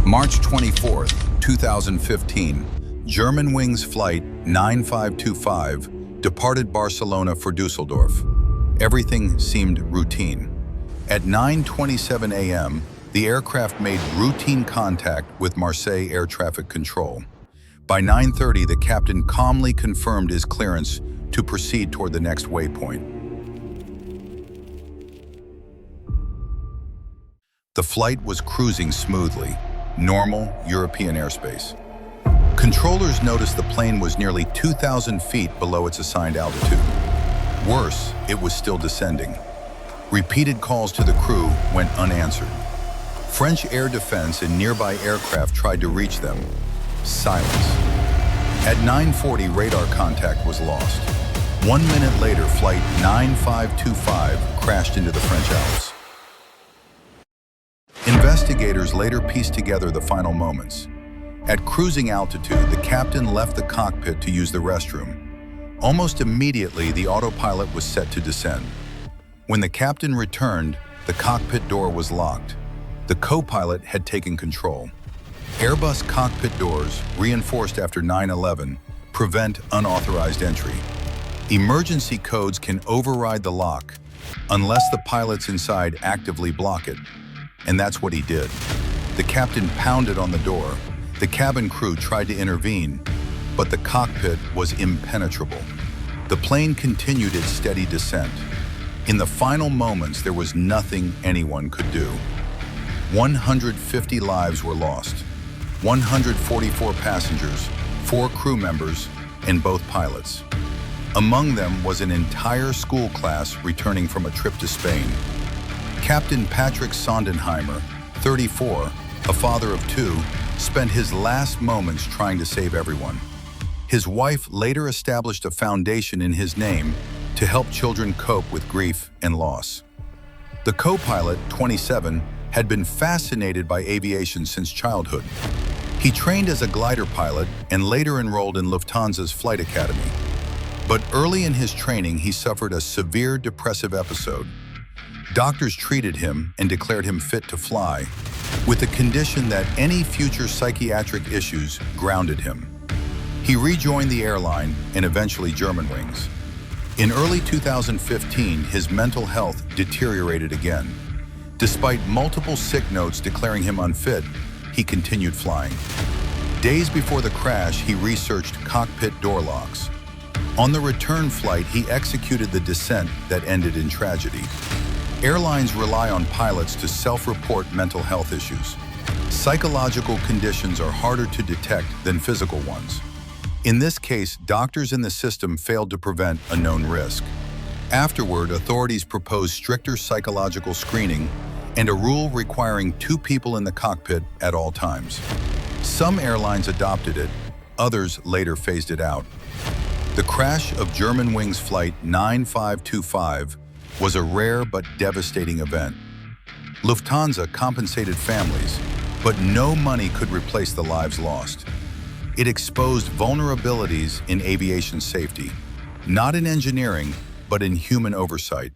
March 24th, 2015, Germanwings Flight 9525 departed Barcelona for Dusseldorf. Everything seemed routine. At 9:27 a.m., the aircraft made routine contact with Marseille Air Traffic Control. By 9:30, the captain calmly confirmed his clearance to proceed toward the next waypoint. The flight was cruising smoothly, normal European airspace. Controllers noticed the plane was nearly 2,000 feet below its assigned altitude. Worse, it was still descending. Repeated calls to the crew went unanswered. French air defense and nearby aircraft tried to reach them. Silence. At 9:40, radar contact was lost. 1 minute later, Flight 9525 crashed into the French Alps. Investigators later pieced together the final moments. At cruising altitude, the captain left the cockpit to use the restroom. Almost immediately, the autopilot was set to descend. When the captain returned, the cockpit door was locked. The co-pilot had taken control. Airbus cockpit doors, reinforced after 9/11, prevent unauthorized entry. Emergency codes can override the lock unless the pilots inside actively block it. And that's what he did. The captain pounded on the door. The cabin crew tried to intervene, but the cockpit was impenetrable. The plane continued its steady descent. In the final moments, there was nothing anyone could do. 150 lives were lost. 144 passengers, 4 crew members, and both pilots. Among them was an entire school class returning from a trip to Spain. Captain Patrick Sondenheimer, 34, a father of 2, spent his last moments trying to save everyone. His wife later established a foundation in his name to help children cope with grief and loss. The co-pilot, 27, had been fascinated by aviation since childhood. He trained as a glider pilot and later enrolled in Lufthansa's flight academy. But early in his training, he suffered a severe depressive episode. Doctors treated him and declared him fit to fly, with the condition that any future psychiatric issues grounded him. He rejoined the airline and eventually Germanwings. In early 2015, his mental health deteriorated again. Despite multiple sick notes declaring him unfit, he continued flying. Days before the crash, he researched cockpit door locks. On the return flight, he executed the descent that ended in tragedy. Airlines rely on pilots to self-report mental health issues. Psychological conditions are harder to detect than physical ones. In this case, doctors in the system failed to prevent a known risk. Afterward, authorities proposed stricter psychological screening and a rule requiring 2 people in the cockpit at all times. Some airlines adopted it, others later phased it out. The crash of Germanwings Flight 9525 was a rare but devastating event. Lufthansa compensated families, but no money could replace the lives lost. It exposed vulnerabilities in aviation safety, not in engineering, but in human oversight.